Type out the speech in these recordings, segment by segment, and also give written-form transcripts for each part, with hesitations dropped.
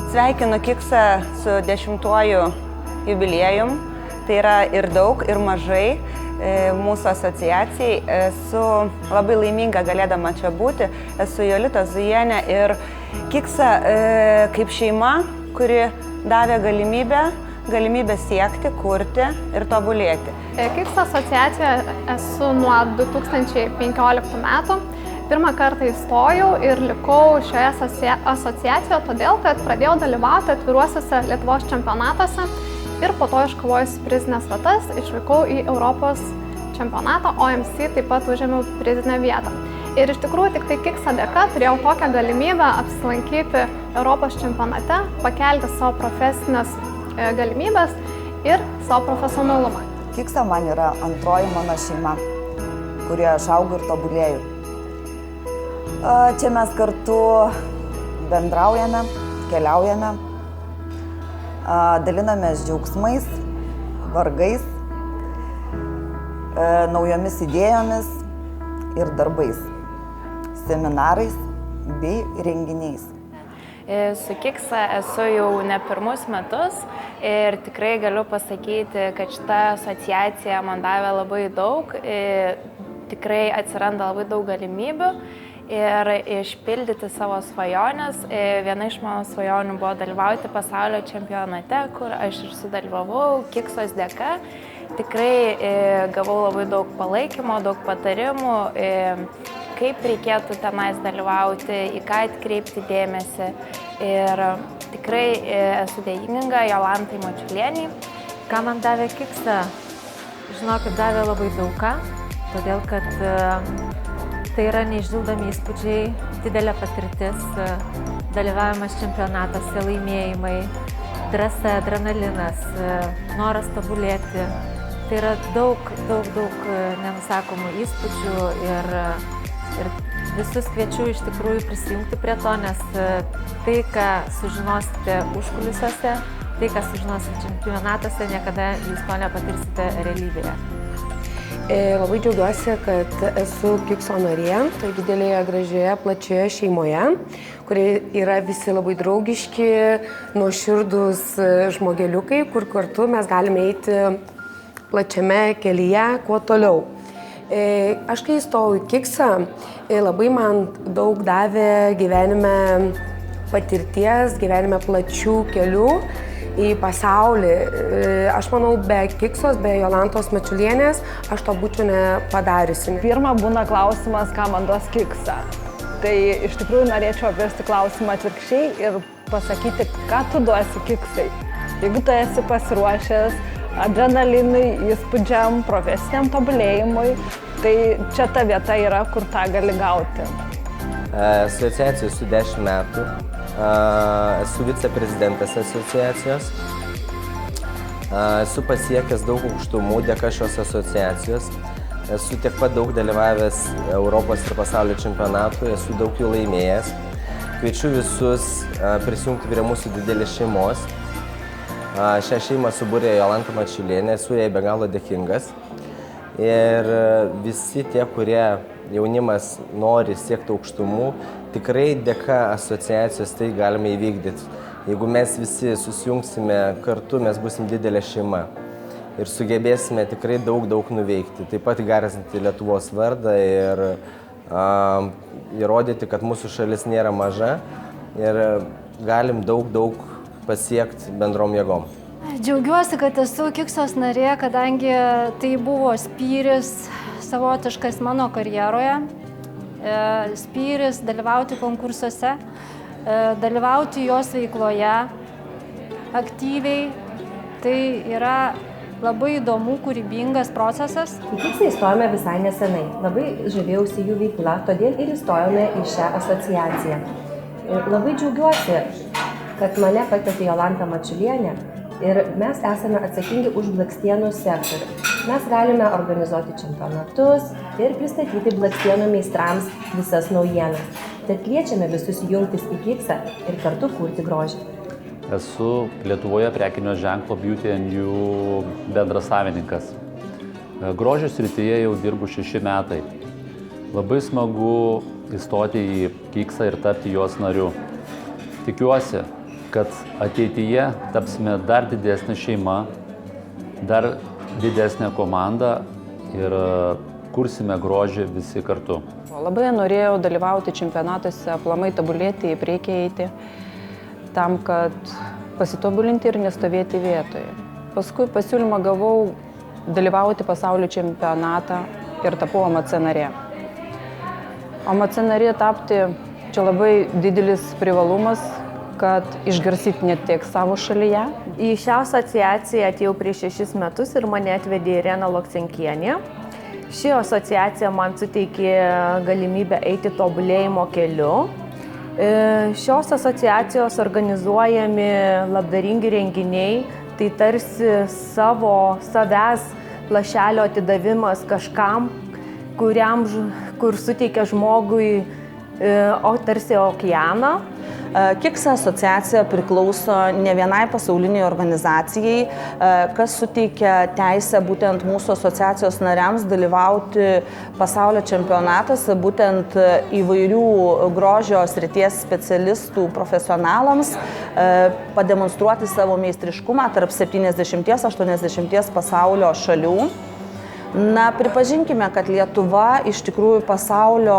Sveikinu Kiksą su 10-uoju jubiliejum. Tai yra ir daug, ir mažai mūsų asociacijai. Esu labai laiminga galėdama čia būti. Esu Jolita Zujienė ir Kiksa kaip šeima, kuri davė galimybę siekti, kurti ir tobulėti. Kiksa asociacijoje esu nuo 2015 metų. Pirmą kartą įstojau ir likau šioje asociacijoje todėl, kad pradėjau dalyvauti atviruosiuose Lietuvos čempionatuose ir po to iškovojus prizinės vietas išvykau į Europos čempionatą, OMC taip pat užėmiau prizinę vietą. Ir iš tikrųjų tik tai Kiksa dėka turėjau tokią galimybę apsilankyti Europos čempionate, pakelti savo profesinės galimybės ir savo profesionalumą. Kiksa man yra antroji mano šeima, kurioje aš augu ir tobulėju. Čia mes kartu bendraujame, keliaujame, dalinamės džiaugsmais, vargais, naujomis idėjomis ir darbais, seminarais bei renginiais. Su Kiksa esu jau ne pirmus metus ir tikrai galiu pasakyti, kad šita asociacija man davė labai daug, tikrai atsiranda labai daug galimybių ir išpildyti savo svajonės. Viena iš mano svajonių buvo dalyvauti pasaulio čempionate, kur aš ir sudalyvavau Kiksos dėka. Tikrai gavau labai daug palaikymo, daug patarimų, kaip reikėtų tenais dalyvauti, į ką atkreipti dėmesį. Ir tikrai esu dėkinga Jolantai Mačiulieniai. Ką man davė Kiksa? Žinokit, davė labai daug ką, todėl kad tai yra neišdildomi įspūdžiai, didelė patirtis, dalyvavimas čempionatuose, laimėjimai, drąsa, adrenalinas, noras tobulėti. Tai yra daug nenusakomų įspūdžių ir visus kviečiu iš tikrųjų prisijungti prie to, nes tai, ką sužinosite užkulisiuose, tai, ką sužinosite čempionatuose, niekada jūs to nepatirsite realybėje. Labai džiaugiuosi, kad esu Kikso narė, tai didelėje, gražioje, plačioje šeimoje, kurie yra visi labai draugiški, nuoširdūs žmogeliukai, kur kartu mes galime eiti plačiame kelyje kuo toliau. Aš kai įstojau į Kiksą, labai man daug davė gyvenime patirties, gyvenime plačių kelių į pasaulį. Aš manau, be Kiksos, be Jolantos Mačiulienės, aš to būčiau nepadariusi. Pirma būna klausimas, ką man duos Kiksa. Tai iš tikrųjų norėčiau apvesti klausimą atvirkščiai ir pasakyti, ką tu duosi Kiksai. Jeigu tu esi pasiruošęs adrenalinui, įspūdžiam, profesiniam tobulėjimui, tai čia ta vieta yra, kur tą gali gauti. Asociacijai su 10 metų. Esu viceprezidentas asociacijos. Esu pasiekęs daug aukštumų dėka šios asociacijos. Esu tiek pat daug dalyvavęs Europos ir pasaulio čempionatų, esu daug jų laimėjęs. Kviečiu visus prisijungti prie mūsų didelės šeimos. Šią šeimą subūrė Jolanta Mačiulienė, esu jai be galo dėkingas. Ir visi tie, kurie jaunimas nori siekti aukštumų, tikrai dėka asociacijos tai galime įvykdyti. Jeigu mes visi susijungsime kartu, mes būsim didelė šeima ir sugebėsime tikrai daug nuveikti. Taip pat garsinti Lietuvos vardą ir įrodyti, kad mūsų šalis nėra maža ir galim daug pasiekti bendrom jėgom. Džiaugiuosi, kad esu Kiksos narė, kadangi tai buvo spyris savotiškas mano karjeroje. Spyris dalyvauti konkursuose, dalyvauti jos veikloje aktyviai. Tai yra labai įdomu, kūrybingas procesas. Į Kiksą įstojome visai nesenai. Labai žavėjausi jų veikla, todėl ir įstojome į šią asociaciją. Labai džiaugiuosi, kad mane pakvietė Jolanta Mačiulienė ir mes esame atsakingi už blakstienų sektorių. Mes galime organizuoti čempionatus ir pristatyti blakstienų meistrams visas naujienas. Tad kviečiame visus jungtis į Kiksą ir kartu kurti grožį. Esu Lietuvoje prekinio ženklo Beauty & You bendras savininkas. Grožio srityje jau dirbu 6 metai. Labai smagu įstoti į Kiksą ir tapti jos nariu. Tikiuosi, kad ateityje tapsime dar didesnė šeima, dar didesnė komanda ir kursime grožį visi kartu. Labai norėjau dalyvauti čempionatuose, aplamai tobulėti, į priekį eiti, tam, kad pasitobulinti ir nestovėti vietoje. Paskui pasiūlymą gavau dalyvauti pasaulio čempionatą ir tapau AMC narė. AMC narė tapti čia labai didelis privalumas, kad išgarsyti ne tiek savo šalyje. Į šią asociaciją atėjau prieš 6 metus ir mane atvedė Irena Loksenkienė. Ši asociacija man suteikė galimybę eiti tobulėjimo keliu. Šios asociacijos organizuojami labdaringi renginiai, tai tarsi savęs lašelio atidavimas kažkam, kur suteikia žmogui tarsi okeaną. KIKS asociacija priklauso ne vienai pasauliniai organizacijai, kas suteikia teisę būtent mūsų asociacijos nariams dalyvauti pasaulio čempionatuose, būtent įvairių grožio srities specialistų profesionalams, pademonstruoti savo meistriškumą tarp 70-80 pasaulio šalių. Na, pripažinkime, kad Lietuva iš tikrųjų pasaulio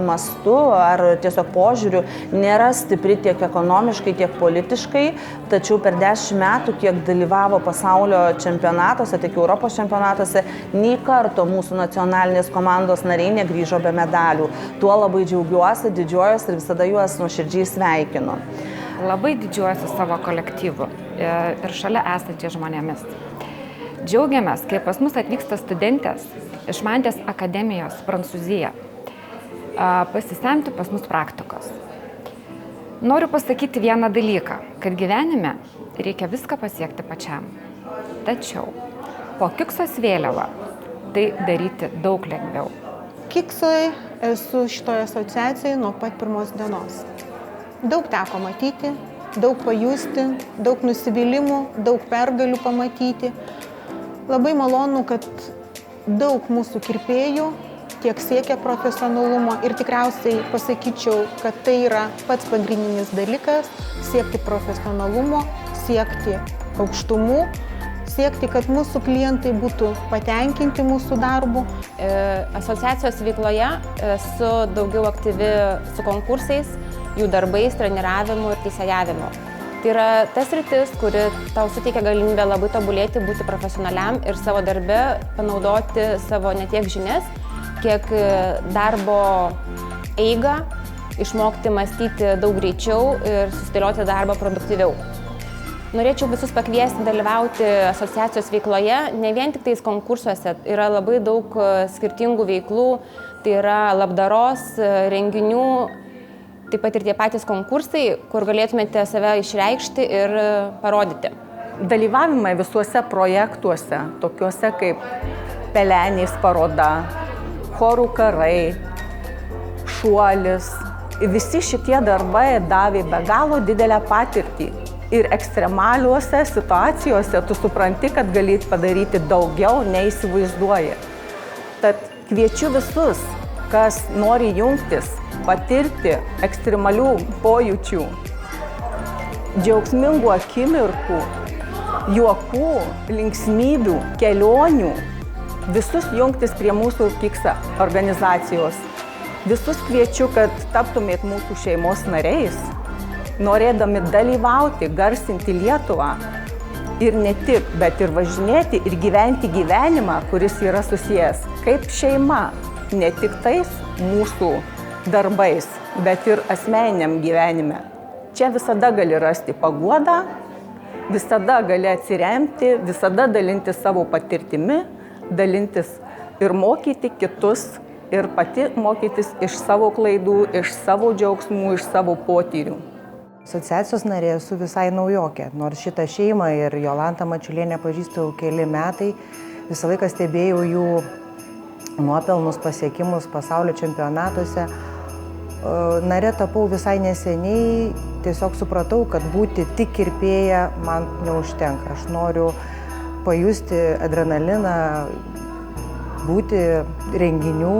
mastu ar tiesiog požiūriu nėra stipri tiek ekonomiškai, tiek politiškai, tačiau per 10 metų, kiek dalyvavo pasaulio čempionatuose, tiek Europos čempionatuose, nei karto mūsų nacionalinės komandos nariai negrįžo be medalių. Tuo labai džiaugiuosi, didžiuojuosi ir visada juos nuoširdžiai sveikinu. Labai didžiuojuosi savo kolektyvu ir šalia esančiais žmonėmis. Džiaugiamės, kai pas mus atvyksta studentės iš Mandės akademijos Prancūzija pasisemti pas mus praktikos. Noriu pasakyti vieną dalyką, kad gyvenime reikia viską pasiekti pačiam. Tačiau po KIKSOS vėliava tai daryti daug lengviau. KIKSOje esu šitoje asociacijoje nuo pat pirmos dienos. Daug teko matyti, daug pajusti, daug nusivylimų, daug pergalių pamatyti. Labai malonu, kad daug mūsų kirpėjų tiek siekia profesionalumo ir tikriausiai pasakyčiau, kad tai yra pats pagrindinis dalykas - siekti profesionalumo, siekti aukštumų, siekti, kad mūsų klientai būtų patenkinti mūsų darbu. Asociacijos veikloje esu daugiau aktyvi su konkursais, jų darbais, treniravimu ir teisėjavimu. Tai yra tas sritis, kuri tau suteikia galimybę labai tobulėti, būti profesionaliam ir savo darbe panaudoti savo ne tiek žinias, kiek darbo eigą, išmokti mąstyti daug greičiau ir susidėlioti darbą produktyviau. Norėčiau visus pakviesti dalyvauti asociacijos veikloje, ne vien tik tais konkursuose, yra labai daug skirtingų veiklų, tai yra labdaros, renginių, taip pat ir tie patys konkursai, kur galėtumėte save išreikšti ir parodyti. Dalyvavimai visuose projektuose, tokiuose kaip Pelenės paroda, chorų karai, šuolis, visi šitie darbai davė be galo didelę patirtį. Ir ekstremaliuose situacijose tu supranti, kad galėt padaryti daugiau, nei įsivaizduoji. Tad kviečiu visus, kas nori jungtis, patirti ekstremalių pojūčių, džiaugsmingų akimirkų, juokų, linksmybių, kelionių, visus jungtis prie mūsų KIKSA organizacijos. Visus kviečiu, kad taptumėt mūsų šeimos nariais, norėdami dalyvauti, garsinti Lietuvą ir ne tik, bet ir važinėti ir gyventi gyvenimą, kuris yra susijęs kaip šeima, ne tik tais mūsų darbais, bet ir asmeniniam gyvenime. Čia visada gali rasti paguodą, visada gali atsiremti, visada dalintis savo patirtimi, dalintis ir mokyti kitus, ir pati mokytis iš savo klaidų, iš savo džiaugsmų, iš savo potyrių. Asociacijos narė esu visai naujokė, nors šitą šeimą ir Jolantą Mačiulienę pažįstu keli metai, visą laiką stebėjau jų nuopelnus, pasiekimus pasaulio čempionatuose. Narė tapau visai neseniai, tiesiog supratau, kad būti tik kirpėja man neužtenka. Aš noriu pajusti adrenaliną, būti renginių,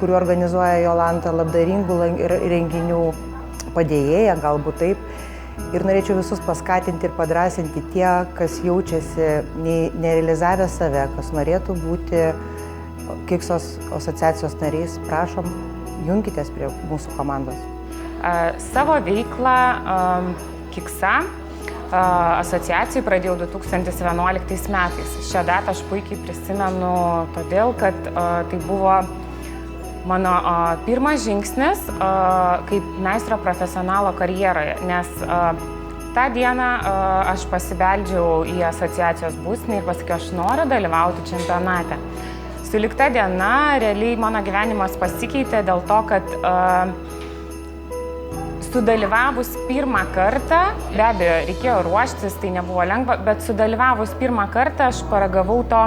kuriuo organizuoja Jolanta, labdaringų renginių padėjėja, galbūt taip. Ir norėčiau visus paskatinti ir padrasinti tie, kas jaučiasi nerealizavę save, kas norėtų būti Kiksos asociacijos nariais. Prašom, junkitės prie mūsų komandos. Savo veiklą Kiksa asociacijai pradėjau 2011 metais. Šią datą aš puikiai prisimenu todėl, kad tai buvo mano pirmas žingsnis kaip meistro profesionalo karjeroje, nes tą dieną aš pasibeldžiau į asociacijos būstinę ir pasakiau, aš noriu dalyvauti čempionate. Sulikta diena, realiai mano gyvenimas pasikeitė dėl to, kad sudalyvavus pirmą kartą, be abejo, reikėjo ruoštis, tai nebuvo lengva, bet sudalyvavus pirmą kartą aš paragavau to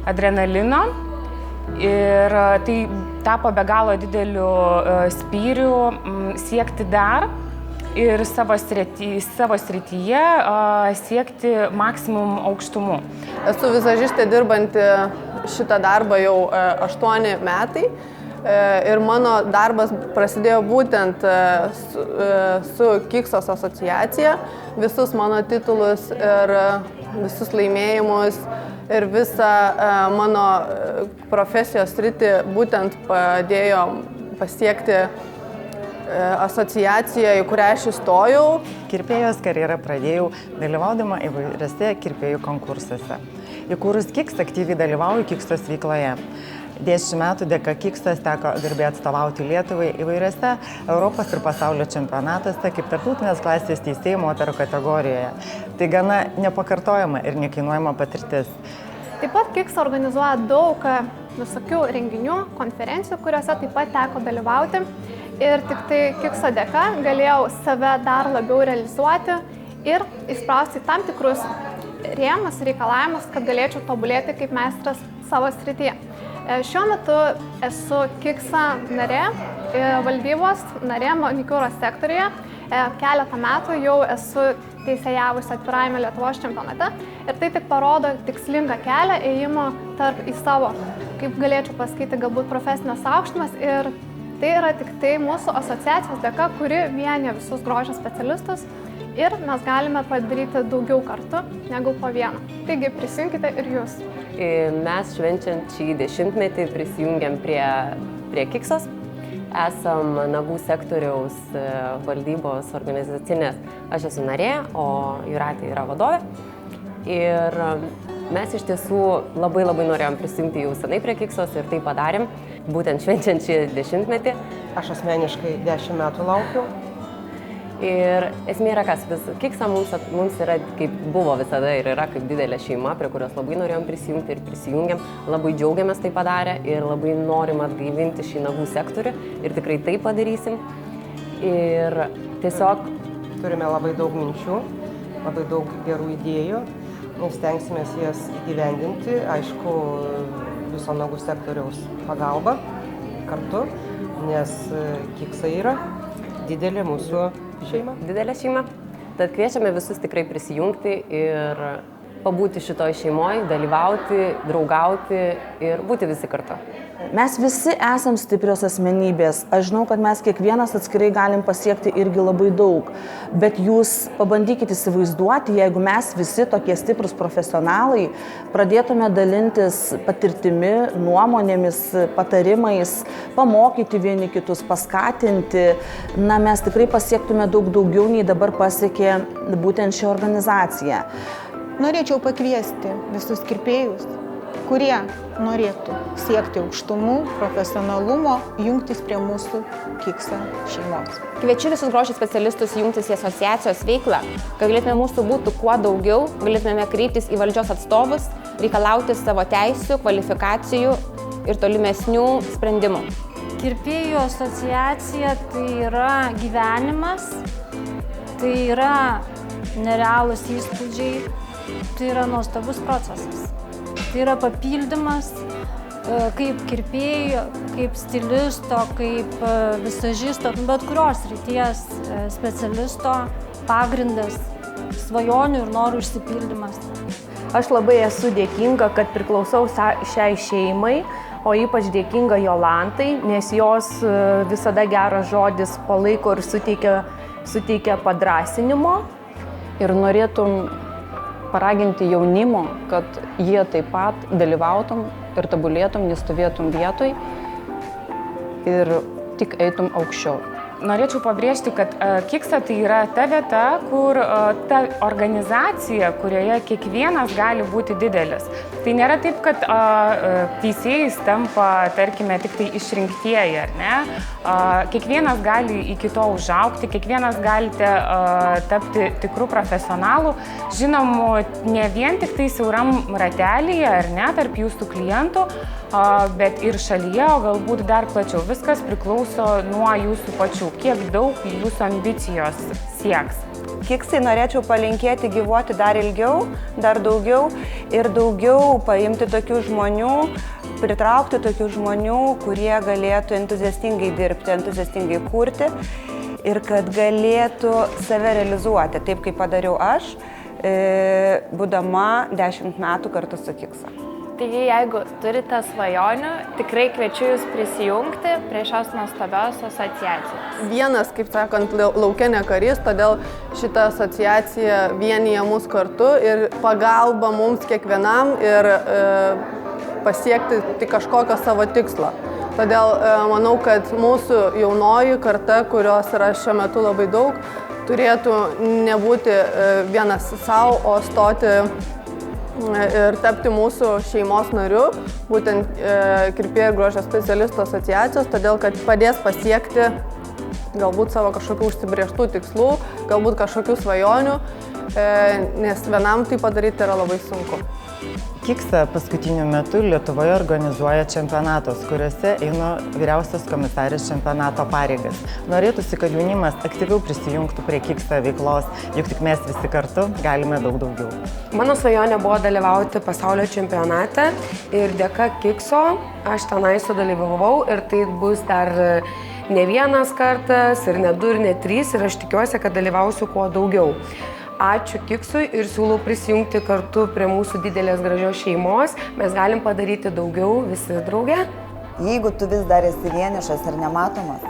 adrenalino ir tai tapo be galo dideliu spyriu siekti dar ir savo srityje siekti maksimum aukštumų. Esu vizažistė dirbanti šitą darbą jau 8 metai. Ir mano darbas prasidėjo būtent su Kiksos asociacija. Visus mano titulus ir visus laimėjimus ir visą mano profesijos sritį būtent padėjo pasiekti asociacija, į kurią aš įstojau. Kirpėjos karjerą pradėjau dalyvaudama įvairiose kirpėjų konkursuose. Įkūrus Kiks aktyviai dalyvauju Kiksos veikloje. 10 metų dėka Kiksas teko garbė atstovauti Lietuvai įvairiose Europos ir pasaulio čempionatuose kaip tarptautinės klasės teisėjų moterų kategorijoje. Tai gana nepakartojama ir nekainuojama patirtis. Taip pat Kiks organizuoja daug visokių renginių, konferencijų, kuriuose taip pat teko dalyvauti. Ir tik tai Kikso dėka galėjau save dar labiau realizuoti ir įsprausti tam tikrus rėmus, reikalavimus, kad galėčiau tobulėti kaip meistras savo srityje. Šiuo metu esu Kiksa narė, valdybos narė manikiūros sektoriuje. Keletą metų jau esu teisėjavusi atvirajame Lietuvos čempionate ir tai tik parodo tikslingą kelią ėjimo į savo, kaip galėčiau pasakyti, galbūt profesinės aukštumas ir tai yra tik tai mūsų asociacijos dėka, kuri vienija visus grožio specialistus ir mes galime padaryti daugiau kartu negu po vieną. Taigi prisijunkite ir jūs. Mes švenčiant šį 10-metį prisijungiam prie Kiksos. Esam nagų sektoriaus valdybos organizacinės. Aš esu narė, o Jūratė yra vadovė. Ir mes iš tiesų labai norėjom prisijungti jau senai prie Kiksos ir tai padarėm, būtent švenčiant šį 10-metį. Aš asmeniškai 10 metų laukiu. Ir esmė yra kas, Kiksa mums yra, kaip buvo visada ir yra kaip didelė šeima, prie kurios labai norėjom prisijungti ir prisijungiam. Labai džiaugiamės tai padarę ir labai norim atgaivinti šį nagų sektorių ir tikrai tai padarysim. Ir tiesiog turime labai daug minčių, labai daug gerų idėjų, stengsimės jas įgyvendinti, aišku, viso nagų sektoriaus pagalba kartu, nes Kiksa yra didelė mūsų šeima. Didelė šeima. Tad kviečiame visus tikrai prisijungti ir pabūti šitoj šeimoje, dalyvauti, draugauti ir būti visi kartu. Mes visi esam stiprios asmenybės. Aš žinau, kad mes kiekvienas atskirai galim pasiekti irgi labai daug. Bet jūs pabandykite įsivaizduoti, jeigu mes visi tokie stiprus profesionalai pradėtume dalintis patirtimi, nuomonėmis, patarimais, pamokyti vieni kitus, paskatinti, mes tikrai pasiektume daug daugiau, nei dabar pasiekė būtent ši organizacija. Norėčiau pakviesti visus kirpėjus, kurie norėtų siekti aukštumų, profesionalumo, jungtis prie mūsų Kiksa šeimos. Kviečiu visus grožio specialistus jungtis į asociacijos veiklą, kad galėtume mūsų būtų kuo daugiau, galėtume kreiptis į valdžios atstovus, reikalauti savo teisių, kvalifikacijų ir tolimesnių sprendimų. Kirpėjų asociacija tai yra gyvenimas, tai yra nerealūs įspūdžiai, tai yra nuostabus procesas. Tai yra papildymas kaip kirpėjo, kaip stilisto, kaip visažisto, bet kurios srities specialisto pagrindas, svajonių ir norų išsipildymas. Aš labai esu dėkinga, kad priklausau šiai šeimai, o ypač dėkinga Jolantai, nes jos visada geras žodis palaiko ir suteikia suteikia padrasinimo. Ir norėtum paraginti jaunimo, kad jie taip pat dalyvautum ir tobulėtum, nestovėtum vietoj ir tik eitum aukščiau. Norėčiau pabrėžti, kad Kiksa tai yra ta vieta, kur ta organizacija, kurioje kiekvienas gali būti didelis. Tai nėra taip, kad teisėjais tampa, tarkime, tik tai išrinktieji, ar ne? Kiekvienas gali iki to užaugti, kiekvienas galite tapti tikrų profesionalų. Žinomu, ne vien tik tai siauram ratelyje, ar ne, tarp jūsų klientų, bet ir šalyje, o galbūt dar plačiau. Viskas priklauso nuo jūsų pačių, kiek daug jūsų ambicijos sieks. Kiksai norėčiau palinkėti gyvuoti dar ilgiau, dar daugiau ir daugiau paimti tokių žmonių, pritraukti tokių žmonių, kurie galėtų entuziastingai dirbti, entuziastingai kurti ir kad galėtų save realizuoti, taip kaip padariau aš, būdama 10 metų kartu su Kiksa. Taigi, jeigu turite svajonių, tikrai kviečiu Jūs prisijungti prie šios nuostabios asociacijos. Vienas, kaip sakant, lauke ne karys, todėl šita asociacija vienyje mus kartu ir pagalba mums kiekvienam ir pasiekti tik kažkokio savo tikslo. Todėl manau, kad mūsų jaunoji karta, kurios yra šiuo metu labai daug, turėtų nebūti vienas savo, o stoti ir tapti mūsų šeimos nariu, būtent kirpėjų ir grožio specialistų asociacijos, todėl kad padės pasiekti galbūt savo kažkokių užsibrėžtų tikslų, galbūt kažkokių svajonių, nes vienam tai padaryti yra labai sunku. Kiksa paskutiniu metu Lietuvoje organizuoja čempionatus, kuriuose eina vyriausios komisarės čempionato pareigas. Norėtųsi, kad jaunimas aktyviau prisijungtų prie Kiksa veiklos, juk tik mes visi kartu galime daug daugiau. Mano svajonė buvo dalyvauti pasaulio čempionate ir dėka Kikso aš tenai sudalyvavau ir tai bus dar ne vienas kartas ir ne 2 ir ne 3 ir aš tikiuosi, kad dalyvausiu kuo daugiau. Ačiū Kiksui ir siūlau prisijungti kartu prie mūsų didelės gražios šeimos. Mes galim padaryti daugiau visi drauge. Jeigu tu vis dar esi vienišas ir nematomas,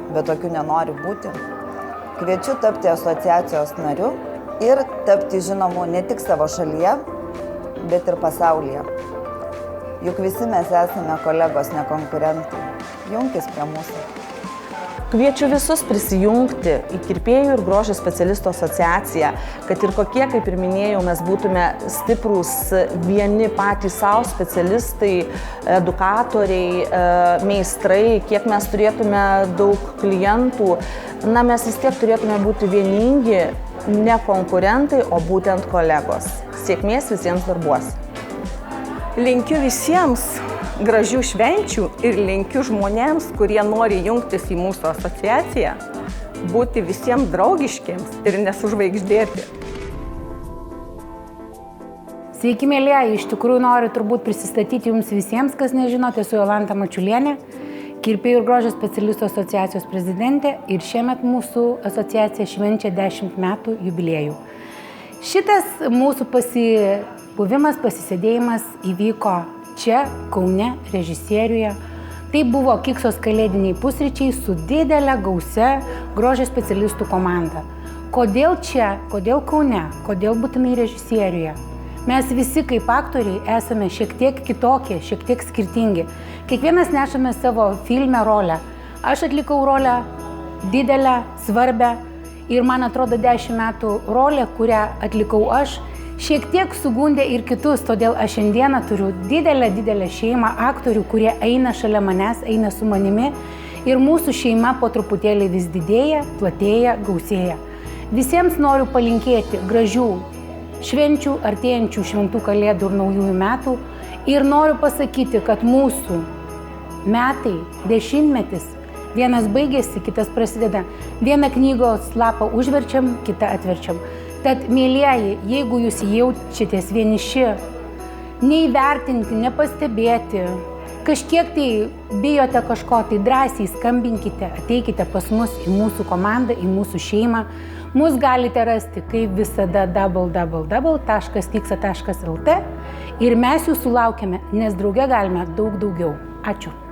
bet tokių nenori būti, kviečiu tapti asociacijos nariu ir tapti žinomu ne tik savo šalyje, bet ir pasaulyje. Juk visi mes esame kolegos, ne konkurentai. Junkis prie mūsų. Kviečiu visus prisijungti į Kirpėjų ir grožio specialistų asociaciją, kad ir kokie, kaip ir minėjau, mes būtume stiprūs vieni patys savo specialistai, edukatoriai, meistrai, kiek mes turėtume daug klientų, mes vis tiek turėtume būti vieningi, ne konkurentai, o būtent kolegos. Sėkmės visiems darbuose. Linkiu visiems gražių švenčių ir linkiu žmonėms, kurie nori jungtis į mūsų asociaciją, būti visiems draugiškiams ir nesužvaigždėti. Sveiki, mėlyjeji, iš tikrųjų noriu turbūt prisistatyti jums visiems, kas nežinote, esu Jolanta Mačiulienė, Kirpėjų ir grožio specialistų asociacijos prezidentė ir šiemet mūsų asociacija švenčia 10 metų jubiliejų. Šitas mūsų buvimas, pasisėdėjimas įvyko čia, Kaune, režisieriuje. Tai buvo Kiksos kalėdiniai pusryčiai su didelė gausia grožio specialistų komanda. Kodėl čia, kodėl Kaune, kodėl būtinai režisieriuje? Mes visi kaip aktoriai esame šiek tiek kitokie, šiek tiek skirtingi. Kiekvienas nešame savo filme rolę. Aš atlikau rolę didelę, svarbę ir man atrodo 10 metų rolė, kurią atlikau aš, šiek tiek sugundė ir kitus, todėl aš šiandieną turiu didelę šeimą aktorių, kurie eina šalia manęs, eina su manimi ir mūsų šeima po truputėlį vis didėja, platėja, gausėja. Visiems noriu palinkėti gražių švenčių, artėjančių šventų kalėdų ir naujųjų metų ir noriu pasakyti, kad mūsų metai, 10-metis, vienas baigėsi, kitas prasideda. Vieną knygos lapą užverčiam, kitą atverčiam. Tad, mėlyjeji, jeigu jūs jaučiatės vieniši, neįvertinti, nepastebėti, kažkiek tai bijote kažko, tai drąsiai skambinkite, ateikite pas mus į mūsų komandą, į mūsų šeimą. Mus galite rasti kaip visada www.kiksa.lt ir mes jūsų laukiame, nes drauge galime daug daugiau. Ačiū.